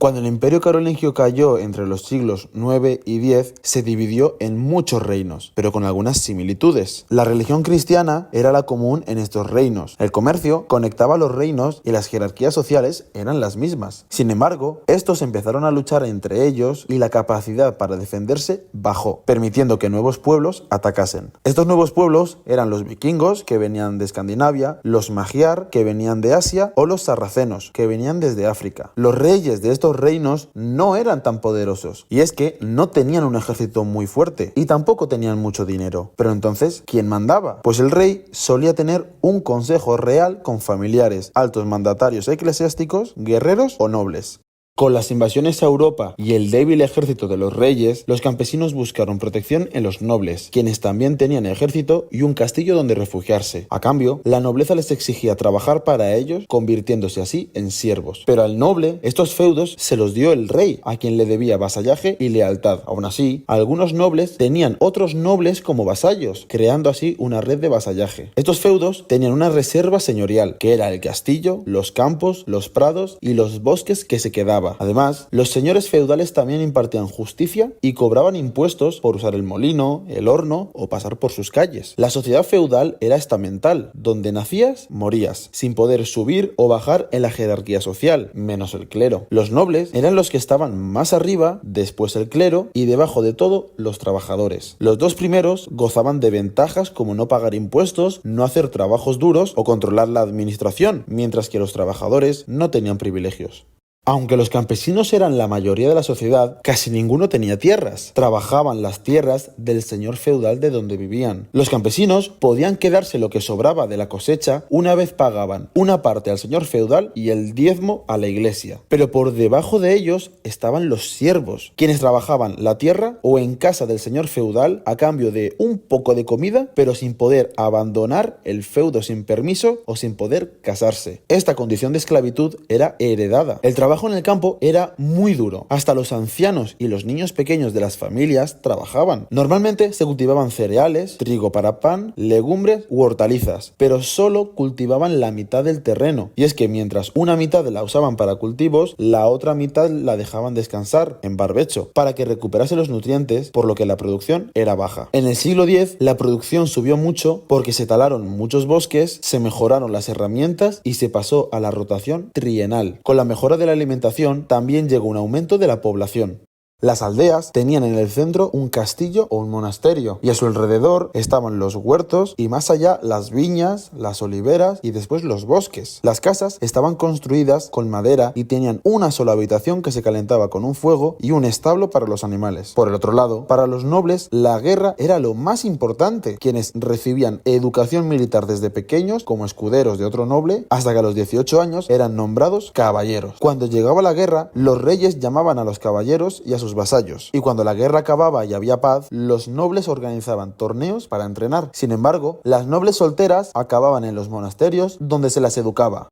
Cuando el Imperio Carolingio cayó entre los siglos IX y X, se dividió en muchos reinos, pero con algunas similitudes. La religión cristiana era la común en estos reinos. El comercio conectaba los reinos y las jerarquías sociales eran las mismas. Sin embargo, estos empezaron a luchar entre ellos y la capacidad para defenderse bajó, permitiendo que nuevos pueblos atacasen. Estos nuevos pueblos eran los vikingos, que venían de Escandinavia, los magiar, que venían de Asia, o los sarracenos, que venían desde África. Los reyes de estos reinos no eran tan poderosos, y es que no tenían un ejército muy fuerte y tampoco tenían mucho dinero. Pero entonces, ¿quién mandaba? Pues el rey solía tener un consejo real con familiares, altos mandatarios eclesiásticos, guerreros o nobles. Con las invasiones a Europa y el débil ejército de los reyes, los campesinos buscaron protección en los nobles, quienes también tenían ejército y un castillo donde refugiarse. A cambio, la nobleza les exigía trabajar para ellos, convirtiéndose así en siervos. Pero al noble, estos feudos se los dio el rey, a quien le debía vasallaje y lealtad. Aún así, algunos nobles tenían otros nobles como vasallos, creando así una red de vasallaje. Estos feudos tenían una reserva señorial, que era el castillo, los campos, los prados y los bosques que se quedaban. Además, los señores feudales también impartían justicia y cobraban impuestos por usar el molino, el horno o pasar por sus calles. La sociedad feudal era estamental, donde nacías, morías, sin poder subir o bajar en la jerarquía social, menos el clero. Los nobles eran los que estaban más arriba, después el clero y debajo de todo los trabajadores. Los dos primeros gozaban de ventajas como no pagar impuestos, no hacer trabajos duros o controlar la administración, mientras que los trabajadores no tenían privilegios. Aunque los campesinos eran la mayoría de la sociedad, casi ninguno tenía tierras. Trabajaban las tierras del señor feudal de donde vivían. Los campesinos podían quedarse lo que sobraba de la cosecha una vez pagaban una parte al señor feudal y el diezmo a la iglesia. Pero por debajo de ellos estaban los siervos, quienes trabajaban la tierra o en casa del señor feudal a cambio de un poco de comida, pero sin poder abandonar el feudo sin permiso o sin poder casarse. Esta condición de esclavitud era heredada. El trabajo en el campo era muy duro. Hasta los ancianos y los niños pequeños de las familias trabajaban. Normalmente se cultivaban cereales, trigo para pan, legumbres u hortalizas, pero solo cultivaban la mitad del terreno. Y es que mientras una mitad la usaban para cultivos, la otra mitad la dejaban descansar en barbecho para que recuperase los nutrientes, por lo que la producción era baja. En el siglo X la producción subió mucho porque se talaron muchos bosques, se mejoraron las herramientas y se pasó a la rotación trienal. Con la mejora de la alimentación también llegó un aumento de la población. Las aldeas tenían en el centro un castillo o un monasterio y a su alrededor estaban los huertos y más allá las viñas, las oliveras y después los bosques. Las casas estaban construidas con madera y tenían una sola habitación que se calentaba con un fuego y un establo para los animales. Por el otro lado, para los nobles la guerra era lo más importante, quienes recibían educación militar desde pequeños como escuderos de otro noble hasta que a los 18 años eran nombrados caballeros. Cuando llegaba la guerra, los reyes llamaban a los caballeros y a sus vasallos, y cuando la guerra acababa y había paz, los nobles organizaban torneos para entrenar. Sin embargo, las nobles solteras acababan en los monasterios donde se las educaba.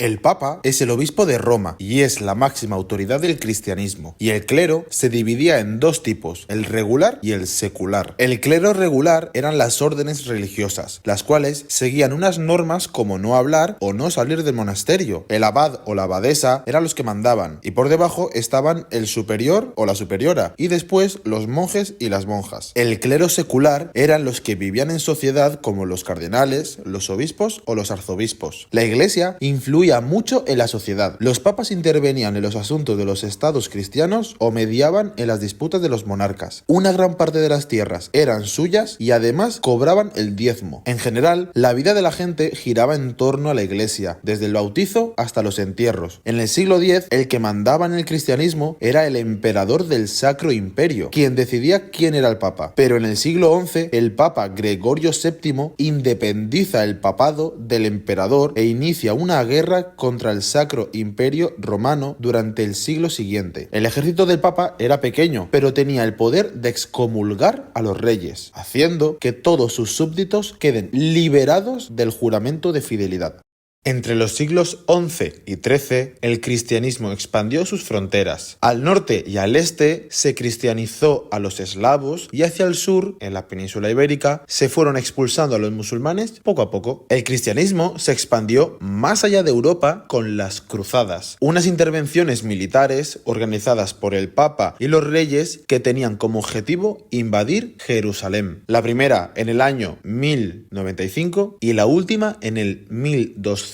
El Papa es el obispo de Roma y es la máxima autoridad del cristianismo, y el clero se dividía en dos tipos, el regular y el secular. El clero regular eran las órdenes religiosas, las cuales seguían unas normas como no hablar o no salir del monasterio. El abad o la abadesa eran los que mandaban, y por debajo estaban el superior o la superiora, y después los monjes y las monjas. El clero secular eran los que vivían en sociedad como los cardenales, los obispos o los arzobispos. La iglesia influía mucho en la sociedad. Los papas intervenían en los asuntos de los estados cristianos o mediaban en las disputas de los monarcas. Una gran parte de las tierras eran suyas y además cobraban el diezmo. En general, la vida de la gente giraba en torno a la iglesia, desde el bautizo hasta los entierros. En el siglo X, el que mandaba en el cristianismo era el emperador del Sacro Imperio, quien decidía quién era el papa. Pero en el siglo XI, el papa Gregorio VII independiza el papado del emperador e inicia una guerra contra el Sacro Imperio Romano durante el siglo siguiente. El ejército del Papa era pequeño, pero tenía el poder de excomulgar a los reyes, haciendo que todos sus súbditos queden liberados del juramento de fidelidad. Entre los siglos XI y XIII, el cristianismo expandió sus fronteras. Al norte y al este se cristianizó a los eslavos y hacia el sur, en la península ibérica, se fueron expulsando a los musulmanes poco a poco. El cristianismo se expandió más allá de Europa con las cruzadas, unas intervenciones militares organizadas por el Papa y los reyes que tenían como objetivo invadir Jerusalén. La primera en el año 1095 y la última en el 1271,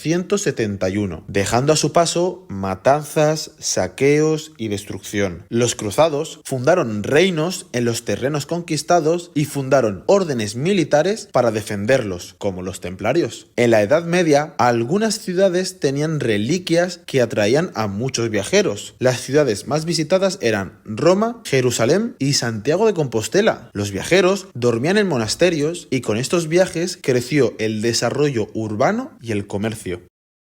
dejando a su paso matanzas, saqueos y destrucción. Los cruzados fundaron reinos en los terrenos conquistados y fundaron órdenes militares para defenderlos, como los templarios. En la Edad Media, algunas ciudades tenían reliquias que atraían a muchos viajeros. Las ciudades más visitadas eran Roma, Jerusalén y Santiago de Compostela. Los viajeros dormían en monasterios y con estos viajes creció el desarrollo urbano y el comercio.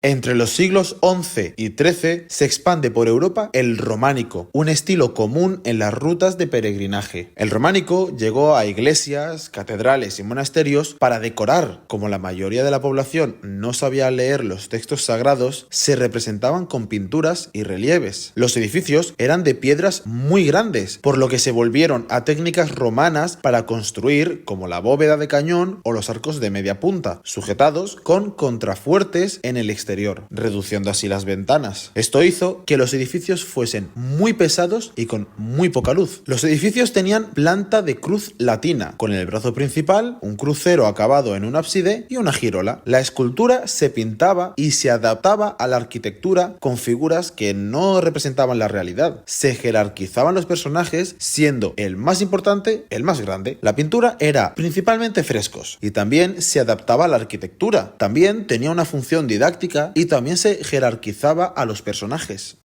Entre los siglos XI y XIII se expande por Europa el románico, un estilo común en las rutas de peregrinaje. El románico llegó a iglesias, catedrales y monasterios para decorar. Como la mayoría de la población no sabía leer los textos sagrados, se representaban con pinturas y relieves. Los edificios eran de piedras muy grandes, por lo que se volvieron a técnicas romanas para construir, como la bóveda de cañón o los arcos de media punta, sujetados con contrafuertes en el exterior, reduciendo así las ventanas. Esto hizo que los edificios fuesen muy pesados y con muy poca luz. Los edificios tenían planta de cruz latina, con el brazo principal, un crucero acabado en un ábside y una girola. La escultura se pintaba y se adaptaba a la arquitectura con figuras que no representaban la realidad. Se jerarquizaban los personajes, siendo el más importante el más grande. La pintura era principalmente frescos y también se adaptaba a la arquitectura. También tenía una función didáctica y también se jerarquizaba a los personajes.